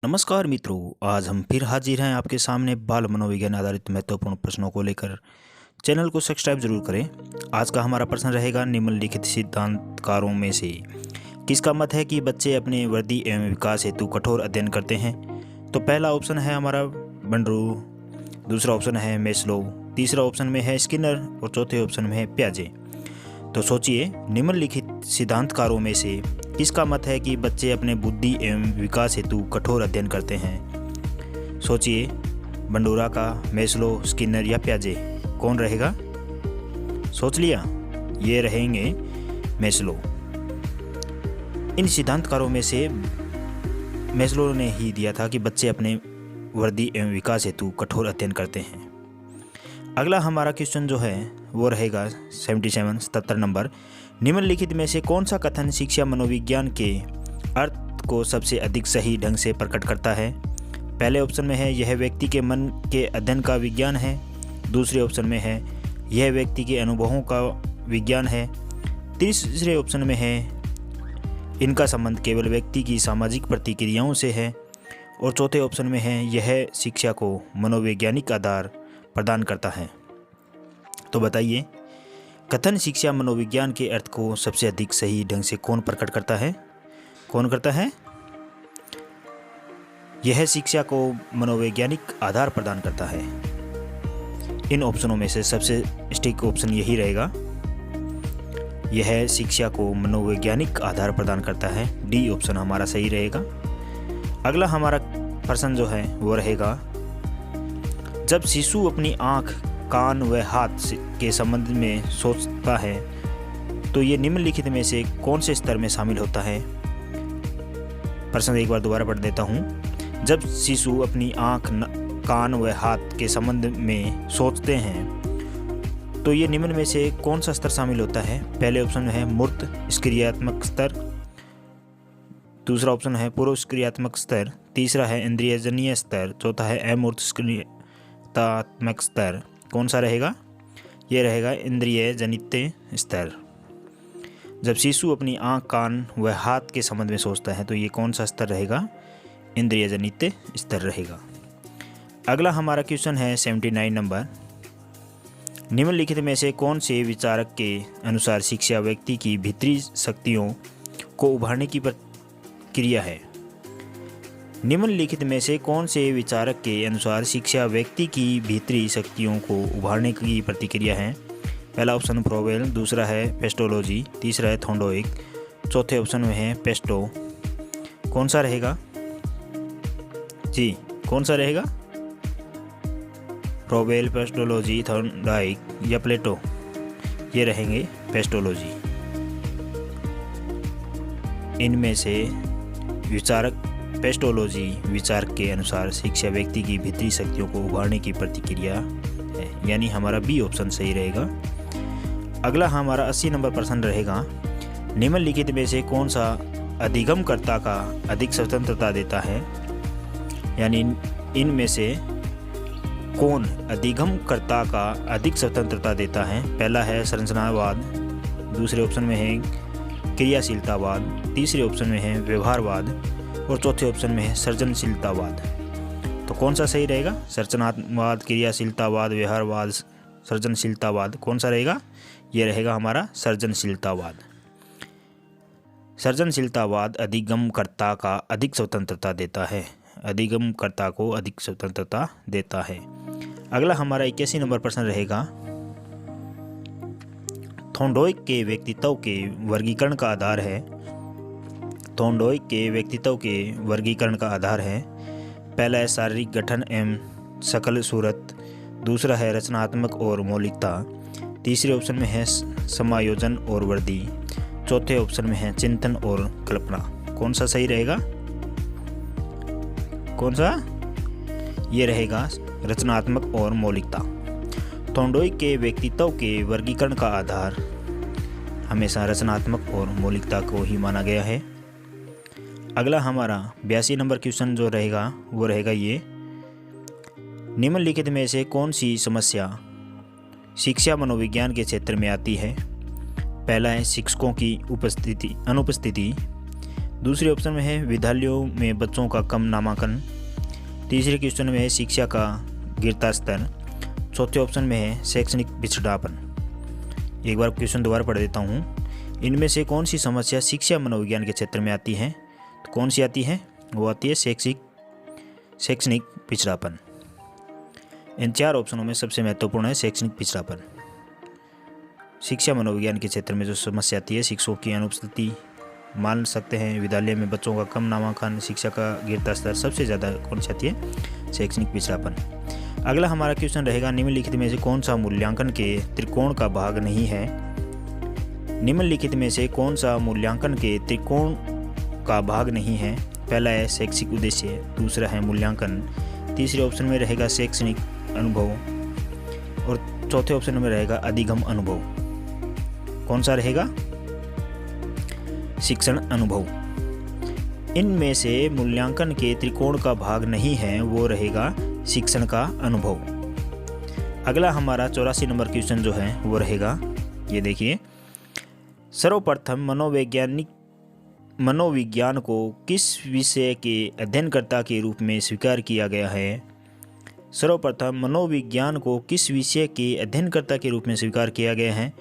नमस्कार मित्रों, आज हम फिर हाजिर हैं आपके सामने बाल मनोविज्ञान आधारित महत्वपूर्ण प्रश्नों को लेकर। चैनल को सब्सक्राइब जरूर करें। आज का हमारा प्रश्न रहेगा, निम्नलिखित सिद्धांतकारों में से किसका मत है कि बच्चे अपने वृद्धि एवं विकास हेतु कठोर अध्ययन करते हैं। तो पहला ऑप्शन है हमारा बंडरू, दूसरा ऑप्शन है मेस्लो, तीसरा ऑप्शन में है स्किनर और चौथे ऑप्शन में है पियाजे। तो सोचिए, निम्नलिखित सिद्धांतकारों में से किसका मत है कि बच्चे अपने बुद्धि एवं विकास हेतु कठोर अध्ययन करते हैं। सोचिए, बंडूरा का, मेस्लो, स्किनर या पियाजे, कौन रहेगा? सोच लिया? ये रहेंगे मेस्लो। इन सिद्धांतकारों में से मेस्लो ने ही दिया था कि बच्चे अपने वृद्धि एवं विकास हेतु कठोर अध्ययन करते हैं। अगला हमारा क्वेश्चन जो है वो रहेगा 77 नंबर। निम्नलिखित में से कौन सा कथन शिक्षा मनोविज्ञान के अर्थ को सबसे अधिक सही ढंग से प्रकट करता है? पहले ऑप्शन में है यह व्यक्ति के मन के अध्ययन का विज्ञान है। दूसरे ऑप्शन में है यह व्यक्ति के अनुभवों का विज्ञान है। तीसरे ऑप्शन में है इनका संबंध केवल व्यक्ति की सामाजिक प्रतिक्रियाओं से है। और चौथे ऑप्शन में है यह शिक्षा को मनोवैज्ञानिक आधार प्रदान करता है। तो बताइए, कथन शिक्षा मनोविज्ञान के अर्थ को सबसे अधिक सही ढंग से कौन प्रकट करता है? कौन करता है? यह शिक्षा को मनोवैज्ञानिक आधार प्रदान करता है। इन ऑप्शनों में से सबसे सटीक ऑप्शन यही रहेगा, यह शिक्षा को मनोवैज्ञानिक आधार प्रदान करता है। डी ऑप्शन हमारा सही रहेगा। अगला हमारा प्रश्न जो है वो रहेगा, जब शिशु अपनी आँख, कान व हाथ के संबंध में सोचता है तो ये निम्नलिखित में से कौन से स्तर में शामिल होता है? प्रश्न एक बार दोबारा पढ़ देता हूँ। जब शिशु अपनी आँख, कान व हाथ के संबंध में सोचते हैं तो ये निम्न में से कौन सा स्तर शामिल होता है? पहले ऑप्शन है मूर्त क्रियात्मक स्तर, दूसरा ऑप्शन है पूर्व क्रियात्मक स्तर, तीसरा है इंद्रियजन्य स्तर, चौथा है अमूर्त क्रियात्मक स्तर। कौन सा रहेगा? ये रहेगा इंद्रिय जनित स्तर। जब शिशु अपनी आँख, कान व हाथ के संबंध में सोचता है तो ये कौन सा स्तर रहेगा? इंद्रिय जनित स्तर रहेगा। अगला हमारा क्वेश्चन है 79 नंबर। निम्नलिखित में से कौन से विचारक के अनुसार शिक्षा व्यक्ति की भीतरी शक्तियों को उभारने की प्रक्रिया है? निम्नलिखित में से कौन से विचारक के अनुसार शिक्षा व्यक्ति की भीतरी शक्तियों को उभारने की प्रतिक्रिया है? पहला ऑप्शन फ्रोबेल, दूसरा है पेस्टोलॉजी, तीसरा है थोंडोइक, चौथे ऑप्शन में है पेस्टो। कौन सा रहेगा जी? कौन सा रहेगा? फ्रोबेल, पेस्टोलॉजी, थोंडोइक या प्लेटो? ये रहेंगे पेस्टोलॉजी। इनमें से विचारक पेस्टोलॉजी विचार के अनुसार शिक्षा व्यक्ति की भीतरी शक्तियों को उभारने की प्रतिक्रिया है, यानी हमारा बी ऑप्शन सही रहेगा। अगला हमारा 80 नंबर प्रश्न रहेगा, निम्नलिखित में से कौन सा अधिगमकर्ता का अधिक स्वतंत्रता देता है? यानी इनमें से कौन अधिगमकर्ता का अधिक स्वतंत्रता देता है? पहला है संरचनावाद, दूसरे ऑप्शन में है क्रियाशीलतावाद, तीसरे ऑप्शन में है व्यवहारवाद और चौथे ऑप्शन में है सृजनशीलतावाद। तो कौन सा सही रहेगा? संरचनावाद, क्रियाशीलतावाद, व्यवहारवाद, सृजनशीलतावाद, कौन सा रहेगा? ये रहेगा हमारा सृजनशीलतावाद। सृजनशीलतावाद अधिगमकर्ता का अधिक स्वतंत्रता देता है, अधिगमकर्ता को अधिक स्वतंत्रता देता है। अगला हमारा 81 नंबर प्रश्न रहेगा, थोंडोइक के व्यक्तित्व के वर्गीकरण का आधार है। थोंडोइक के व्यक्तित्व के वर्गीकरण का आधार है, पहला है शारीरिक गठन एवं शकल सूरत, दूसरा है रचनात्मक और मौलिकता, तीसरे ऑप्शन में है समायोजन और वृद्धि, चौथे ऑप्शन में है चिंतन और कल्पना। कौन सा सही रहेगा? कौन सा? ये रहेगा रचनात्मक और मौलिकता। थोंडोइक के व्यक्तित्व के वर्गीकरण का आधार हमेशा रचनात्मक और मौलिकता को ही माना गया है। अगला हमारा 82 नंबर क्वेश्चन जो रहेगा वो रहेगा ये, निम्नलिखित में से कौन सी समस्या शिक्षा मनोविज्ञान के क्षेत्र में आती है? पहला है शिक्षकों की अनुपस्थिति, दूसरे ऑप्शन में है विद्यालयों में बच्चों का कम नामांकन। तीसरे क्वेश्चन में है शिक्षा का गिरता स्तर। चौथे ऑप्शन में है शैक्षणिक पिछड़ापन। एक बार क्वेश्चन दोबारा पढ़ देता हूँ। इनमें से कौन सी समस्या शिक्षा मनोविज्ञान के क्षेत्र में आती है? तो कौन सी आती है? वो आती है शैक्षणिक पिछड़ापन। इन 4 ऑप्शनों में सबसे महत्वपूर्ण है शैक्षणिक पिछड़ापन। शिक्षा मनोविज्ञान के क्षेत्र में जो समस्या आती है, शिक्षकों की अनुपस्थिति मान सकते हैं, विद्यालय में बच्चों का कम नामांकन, शिक्षा का गिरता स्तर, सबसे ज़्यादा कौन सी आती है? शैक्षणिक पिछड़ापन। अगला हमारा क्वेश्चन रहेगा निम्नलिखित में से कौन सा मूल्यांकन के त्रिकोण का भाग नहीं है? निम्नलिखित में से कौन सा मूल्यांकन के त्रिकोण का भाग नहीं है? पहला है शैक्षिक उद्देश्य, दूसरा है मूल्यांकन, तीसरे ऑप्शन में रहेगा शैक्षणिक अनुभव और चौथे ऑप्शन में रहेगा अधिगम अनुभव। कौन सा रहेगा? शिक्षण अनुभव। इनमें से मूल्यांकन के त्रिकोण का भाग नहीं है, वो रहेगा शिक्षण का अनुभव। अगला हमारा 84 नंबर क्वेश्चन जो है वो रहेगा, ये देखिए, सर्वप्रथम मनोविज्ञान को किस विषय के अध्ययनकर्ता के रूप में स्वीकार किया गया है? सर्वप्रथम मनोविज्ञान को किस विषय के अध्ययनकर्ता के रूप में स्वीकार किया गया है?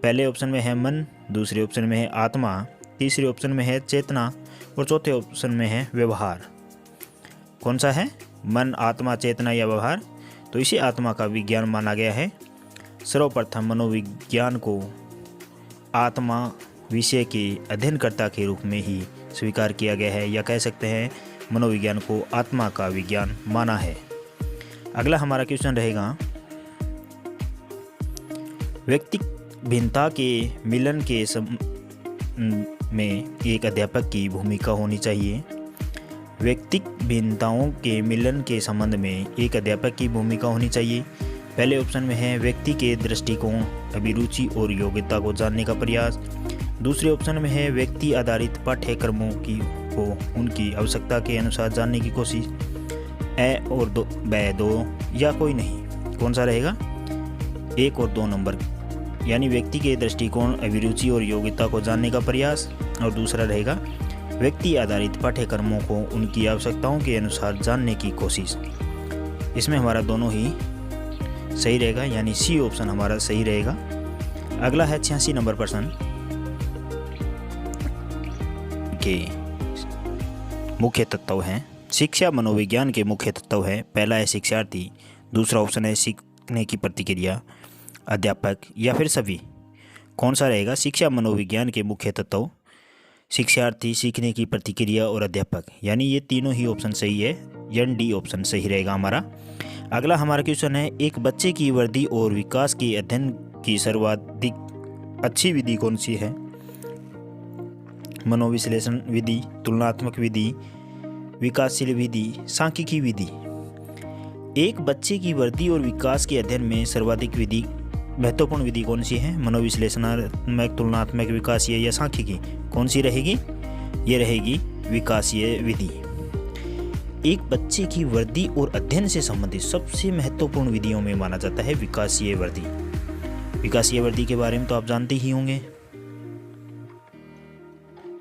पहले ऑप्शन में है मन, दूसरे ऑप्शन में है आत्मा, तीसरे ऑप्शन में है चेतना और चौथे ऑप्शन में है व्यवहार। कौन सा है? मन, आत्मा, चेतना या व्यवहार? तो इसे आत्मा का विज्ञान माना गया है। सर्वप्रथम मनोविज्ञान को आत्मा विषय के अध्ययनकर्ता के रूप में ही स्वीकार किया गया है, या कह सकते हैं मनोविज्ञान को आत्मा का विज्ञान माना है। अगला हमारा क्वेश्चन रहेगा, व्यक्ति भिन्नता के मिलन के में एक अध्यापक की भूमिका होनी चाहिए। व्यक्तिक भिन्नताओं के मिलन के संबंध में एक अध्यापक की भूमिका होनी चाहिए। पहले ऑप्शन में है व्यक्ति के दृष्टिकोण, अभिरुचि और योग्यता को जानने का प्रयास। दूसरे ऑप्शन में है व्यक्ति आधारित पाठ्यक्रमों को उनकी आवश्यकता के अनुसार जानने की कोशिश। ए और दो या कोई नहीं। कौन सा रहेगा? 1 और 2 नंबर, यानी व्यक्ति के दृष्टिकोण, अभिरुचि और योग्यता को जानने का प्रयास, और दूसरा रहेगा व्यक्ति आधारित पाठ्यक्रमों को उनकी आवश्यकताओं के अनुसार जानने की कोशिश। इसमें हमारा दोनों ही सही रहेगा, यानी सी ऑप्शन हमारा सही रहेगा। अगला है 86 नंबर प्रश्न के मुख्य तत्व हैं। शिक्षा मनोविज्ञान के मुख्य तत्व है। पहला है शिक्षार्थी, दूसरा ऑप्शन है सीखने की प्रतिक्रिया, अध्यापक या फिर सभी। कौन सा रहेगा? शिक्षा मनोविज्ञान के मुख्य तत्व, शिक्षार्थी, सीखने की प्रतिक्रिया और अध्यापक, यानी ये तीनों ही ऑप्शन सही है, यानी डी ऑप्शन सही रहेगा हमारा। अगला हमारा क्वेश्चन है, एक बच्चे की वृद्धि और विकास के अध्ययन की सर्वाधिक अच्छी विधि कौन सी है? मनोविश्लेषण विधि, तुलनात्मक विधि, विकासशील विधि, सांख्यिकी विधि। एक बच्चे की वृद्धि और विकास के अध्ययन में सर्वाधिक विधि महत्वपूर्ण विधि कौन सी है? मनोविश्लेषणात्मक, तुलनात्मक, विकासीय या सांख्यिकी? कौन सी रहेगी? ये रहेगी विकासीय विधि। एक बच्चे की वृद्धि और अध्ययन से संबंधित सबसे महत्वपूर्ण विधियों में माना जाता है विकासीय वृद्धि। विकासीय वृद्धि के बारे में तो आप जानते ही होंगे।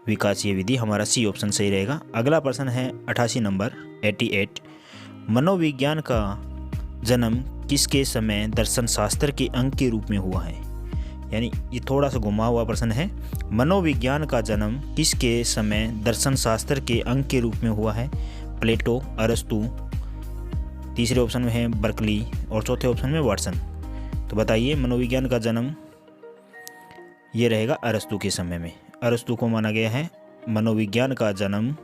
विकासीय विधि हमारा सी ऑप्शन सही रहेगा। अगला प्रश्न है 88 नंबर 88, मनोविज्ञान का जन्म किसके समय दर्शन शास्त्र के अंग के रूप में हुआ है? यानी ये थोड़ा सा घुमा हुआ प्रश्न है। मनोविज्ञान का जन्म किसके समय दर्शन शास्त्र के अंग के रूप में हुआ है? प्लेटो, अरस्तु, तीसरे ऑप्शन में है बर्कली और चौथे ऑप्शन में वाटसन। तो बताइए, मनोविज्ञान का जन्म ये रहेगा अरस्तु के समय में। अरस्तु को माना गया है मनोविज्ञान का जन्म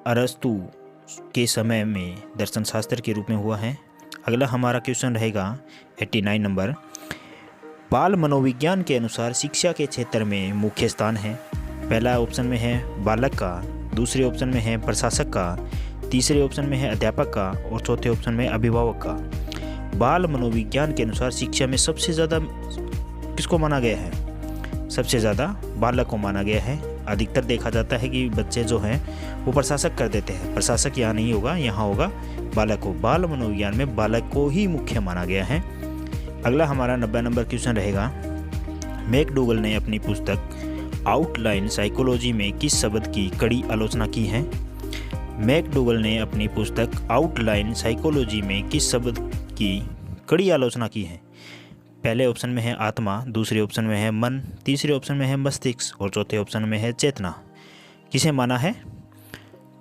अरस्तु के समय में दर्शन शास्त्र के रूप में हुआ है। अगला हमारा क्वेश्चन रहेगा 89 नंबर, बाल मनोविज्ञान के अनुसार शिक्षा के क्षेत्र में मुख्य स्थान है। पहला ऑप्शन में है बालक का, दूसरे ऑप्शन में है प्रशासक का, तीसरे ऑप्शन में है अध्यापक का और चौथे ऑप्शन में अभिभावक का। बाल मनोविज्ञान के अनुसार शिक्षा में सबसे ज़्यादा किसको माना गया है? सबसे ज़्यादा बालक को माना गया है। अधिकतर देखा जाता है कि बच्चे जो हैं वो प्रशासक कर देते हैं। प्रशासक यहाँ नहीं होगा, यहाँ होगा बालक को। बाल मनोविज्ञान में बालक को ही मुख्य माना गया है। अगला हमारा 90 नंबर क्वेश्चन रहेगा, मैकडूगल ने अपनी पुस्तक आउटलाइन साइकोलॉजी में किस शब्द की कड़ी आलोचना की है? मैकडूगल ने अपनी पुस्तक आउटलाइन साइकोलॉजी में किस शब्द की कड़ी आलोचना की है? पहले ऑप्शन में है आत्मा, दूसरे ऑप्शन में है मन, तीसरे ऑप्शन में है मस्तिष्क और चौथे ऑप्शन में है चेतना। किसे माना है?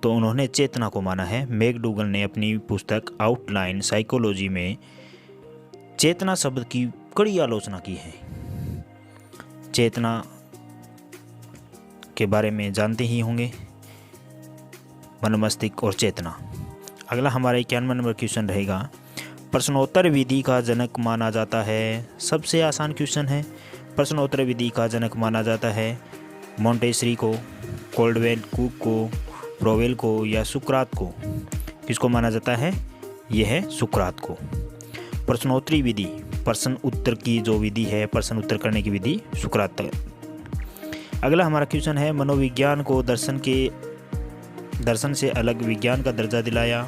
तो उन्होंने चेतना को माना है। मैकडूगल ने अपनी पुस्तक आउटलाइन साइकोलॉजी में चेतना शब्द की कड़ी आलोचना की है। चेतना के बारे में जानते ही होंगे, मन, मस्तिष्क और चेतना। अगला हमारा 91 नंबर क्वेश्चन रहेगा, प्रश्नोत्तर विधि का जनक माना जाता है। सबसे आसान क्वेश्चन है। प्रश्नोत्तर विधि का जनक माना जाता है मोंटेसरी को, कोल्डवेल, कुक को, प्रोवेल को या सुकरात को। किसको माना जाता है? यह है सुकरात को। प्रश्नोत्तरी विधि, प्रश्न उत्तर की जो विधि है, प्रश्न उत्तर करने की विधि, सुकरात। अगला हमारा क्वेश्चन है, मनोविज्ञान को दर्शन से अलग विज्ञान का दर्जा दिलाया।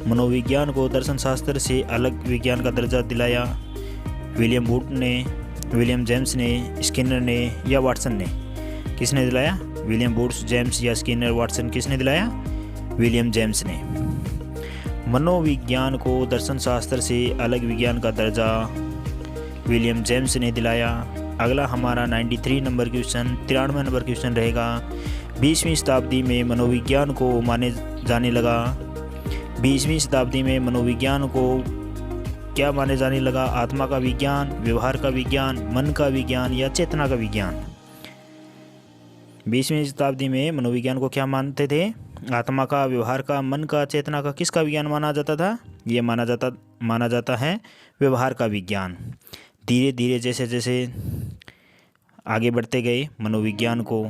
मनोविज्ञान को दर्शन शास्त्र से अलग विज्ञान का दर्जा दिलाया विलियम बूट ने, विलियम जेम्स ने, स्किनर ने या वाटसन ने। किसने दिलाया? विलियम बूट, जेम्स या स्किनर, वाटसन। किसने दिलाया? विलियम जेम्स ने। मनोविज्ञान को दर्शन शास्त्र से अलग विज्ञान का दर्जा विलियम जेम्स ने दिलाया। अगला हमारा 93 नंबर क्वेश्चन, 93 नंबर क्वेश्चन रहेगा, 20वीं शताब्दी में मनोविज्ञान को माने जाने लगा। 20वीं शताब्दी में मनोविज्ञान को क्या माने जाने लगा? आत्मा का विज्ञान, व्यवहार का विज्ञान, मन का विज्ञान या चेतना का विज्ञान। 20वीं शताब्दी में मनोविज्ञान को क्या मानते थे? आत्मा का, व्यवहार का, मन का, चेतना का। किसका विज्ञान माना जाता था? ये माना जाता है व्यवहार का विज्ञान। धीरे धीरे जैसे जैसे आगे बढ़ते गए, मनोविज्ञान को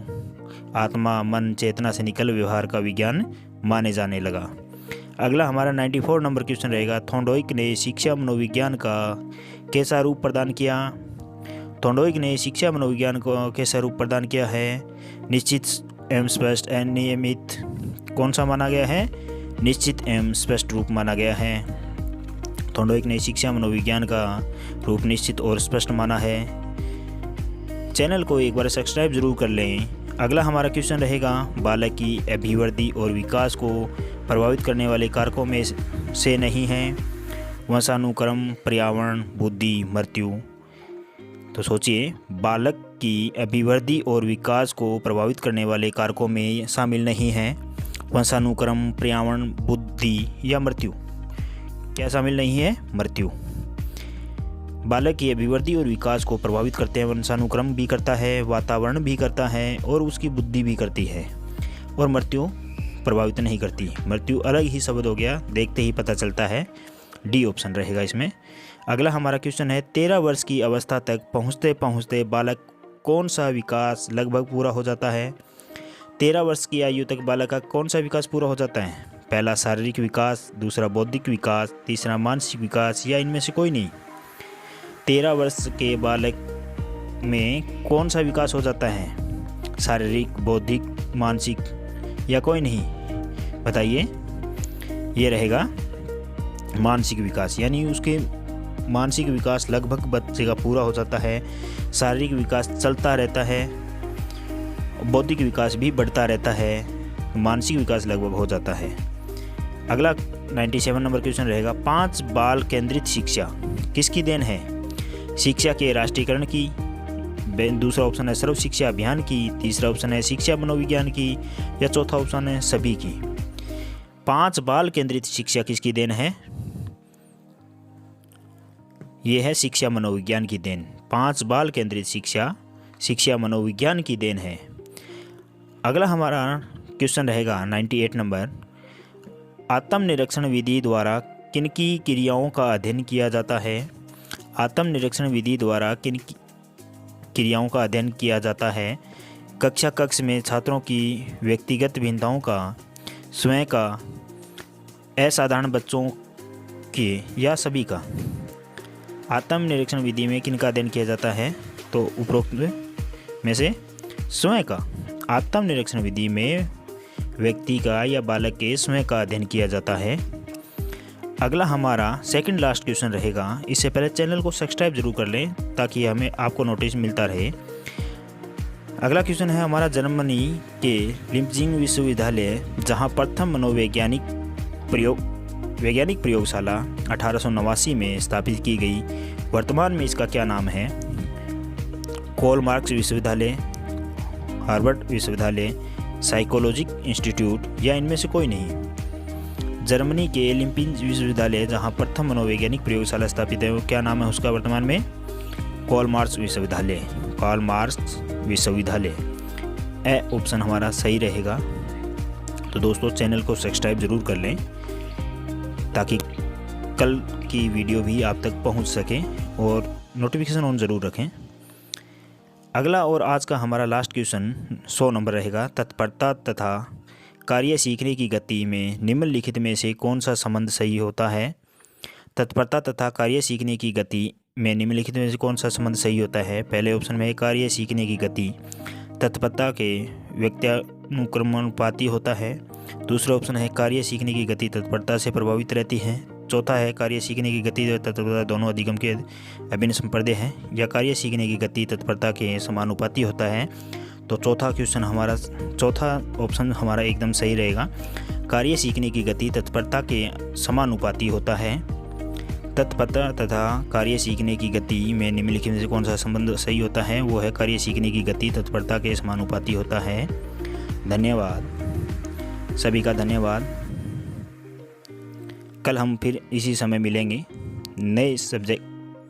आत्मा, मन, चेतना से निकल व्यवहार का विज्ञान माने जाने लगा। अगला हमारा 94 नंबर क्वेश्चन रहेगा, थॉर्नडाइक ने शिक्षा मनोविज्ञान का कैसा रूप प्रदान किया? थॉर्नडाइक ने शिक्षा मनोविज्ञान को कैसा रूप प्रदान किया है? निश्चित एवं स्पष्ट एवं नियमित। कौन सा माना गया है? निश्चित एवं स्पष्ट रूप माना गया है। थॉर्नडाइक ने शिक्षा मनोविज्ञान का रूप निश्चित और स्पष्ट माना है। चैनल को एक बार सब्सक्राइब जरूर कर लें। अगला हमारा क्वेश्चन रहेगा, बालक की अभिवृद्धि और विकास को प्रभावित करने वाले कारकों में से नहीं है वंशानुक्रम, पर्यावरण, बुद्धि, मृत्यु। तो सोचिए, बालक की अभिवृद्धि और विकास को प्रभावित करने वाले कारकों में शामिल नहीं है वंशानुक्रम, पर्यावरण, बुद्धि या मृत्यु। क्या शामिल नहीं है? मृत्यु। बालक की अभिवृद्धि और विकास को प्रभावित करते हैं वंशानुक्रम भी करता है, वातावरण भी करता है और उसकी बुद्धि भी करती है, और मृत्यु प्रभावित नहीं करती। मृत्यु अलग ही शब्द हो गया, देखते ही पता चलता है। डी ऑप्शन रहेगा इसमें। अगला हमारा क्वेश्चन है, 13 वर्ष की अवस्था तक पहुँचते पहुँचते बालक कौन सा विकास लगभग पूरा हो जाता है? 13 वर्ष की आयु तक बालक का कौन सा विकास पूरा हो जाता है? पहला शारीरिक विकास, दूसरा बौद्धिक विकास, तीसरा मानसिक विकास या इनमें से कोई नहीं। 13 वर्ष के बालक में कौन सा विकास हो जाता है? शारीरिक, बौद्धिक, मानसिक या कोई नहीं? बताइए। ये रहेगा मानसिक विकास, यानी उसके मानसिक विकास लगभग बच्चे का पूरा हो जाता है। शारीरिक विकास चलता रहता है, बौद्धिक विकास भी बढ़ता रहता है, मानसिक विकास लगभग हो जाता है। अगला 97 नंबर क्वेश्चन रहेगा, 5 बाल केंद्रित शिक्षा किसकी देन है? शिक्षा के राष्ट्रीयकरण की, दूसरा ऑप्शन है सर्व शिक्षा अभियान की, तीसरा ऑप्शन है शिक्षा मनोविज्ञान की या चौथा ऑप्शन है सभी की। 5 बाल केंद्रित शिक्षा किसकी देन है? यह है शिक्षा मनोविज्ञान की देन। 5 बाल केंद्रित शिक्षा शिक्षा मनोविज्ञान की देन है। अगला हमारा क्वेश्चन रहेगा 98 नंबर, आत्मनिरीक्षण विधि द्वारा किनकी क्रियाओं का अध्ययन किया जाता है? आत्मनिरीक्षण विधि द्वारा किन क्रियाओं का अध्ययन किया जाता है? कक्षा कक्ष में छात्रों की व्यक्तिगत भिन्नताओं का, स्वयं का, असाधारण बच्चों के या सभी का। आत्मनिरीक्षण विधि में किनका अध्ययन किया जाता है? तो उपरोक्त में से स्वयं का। आत्मनिरीक्षण विधि में व्यक्ति का या बालक के स्वयं का अध्ययन किया जाता है। अगला हमारा सेकंड लास्ट क्वेश्चन रहेगा। इससे पहले चैनल को सब्सक्राइब जरूर कर लें ताकि हमें आपको नोटिस मिलता रहे। अगला क्वेश्चन है हमारा, जर्मनी के लिप्जिंग विश्वविद्यालय जहां प्रथम मनोवैज्ञानिक प्रयोगशाला 1889 में स्थापित की गई, वर्तमान में इसका क्या नाम है? कार्ल मार्क्स विश्वविद्यालय, हार्वर्ड विश्वविद्यालय, साइकोलॉजिक इंस्टीट्यूट या इनमें से कोई नहीं। जर्मनी के लिप्जिंग विश्वविद्यालय जहां प्रथम मनोवैज्ञानिक प्रयोगशाला स्थापित है, वो क्या नाम है उसका वर्तमान में? कार्ल मार्क्स विश्वविद्यालय, कार्ल मार्क्स विश्वविद्यालय। ए ऑप्शन हमारा सही रहेगा। तो दोस्तों चैनल को सब्सक्राइब जरूर कर लें ताकि कल की वीडियो भी आप तक पहुंच सके, और नोटिफिकेशन ऑन ज़रूर रखें। अगला और आज का हमारा लास्ट क्वेश्चन 100 नंबर रहेगा। तत्परता तथा कार्य सीखने की गति में निम्नलिखित में से कौन सा संबंध सही होता है? तत्परता तथा कार्य सीखने की गति में निम्नलिखित में से कौन सा संबंध सही होता है? पहले ऑप्शन में कार्य सीखने की गति तत्परता के व्यक्त्यानुक्रमानुपाती होता है। दूसरा ऑप्शन है कार्य सीखने की गति तत्परता से प्रभावित रहती है। चौथा है कार्य सीखने की गति और तत्परता दोनों अधिगम के अभिन्न संपर्दे हैं, या कार्य सीखने की गति तत्परता के समानुपाती होता है। तो चौथा ऑप्शन हमारा एकदम सही रहेगा। कार्य सीखने की गति तत्परता के समानुपाती होता है। तत्परता तथा कार्य सीखने की गति में निम्नलिखित में से कौन सा संबंध सही होता है? वो है कार्य सीखने की गति तत्परता के समानुपाती होता है। धन्यवाद, सभी का धन्यवाद। कल हम फिर इसी समय मिलेंगे नए सब्जेक्ट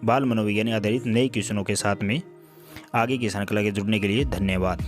बाल मनोविज्ञान आधारित नए क्वेश्चनों के साथ में। आगे की श्रृंखला के जुड़ने के लिए धन्यवाद।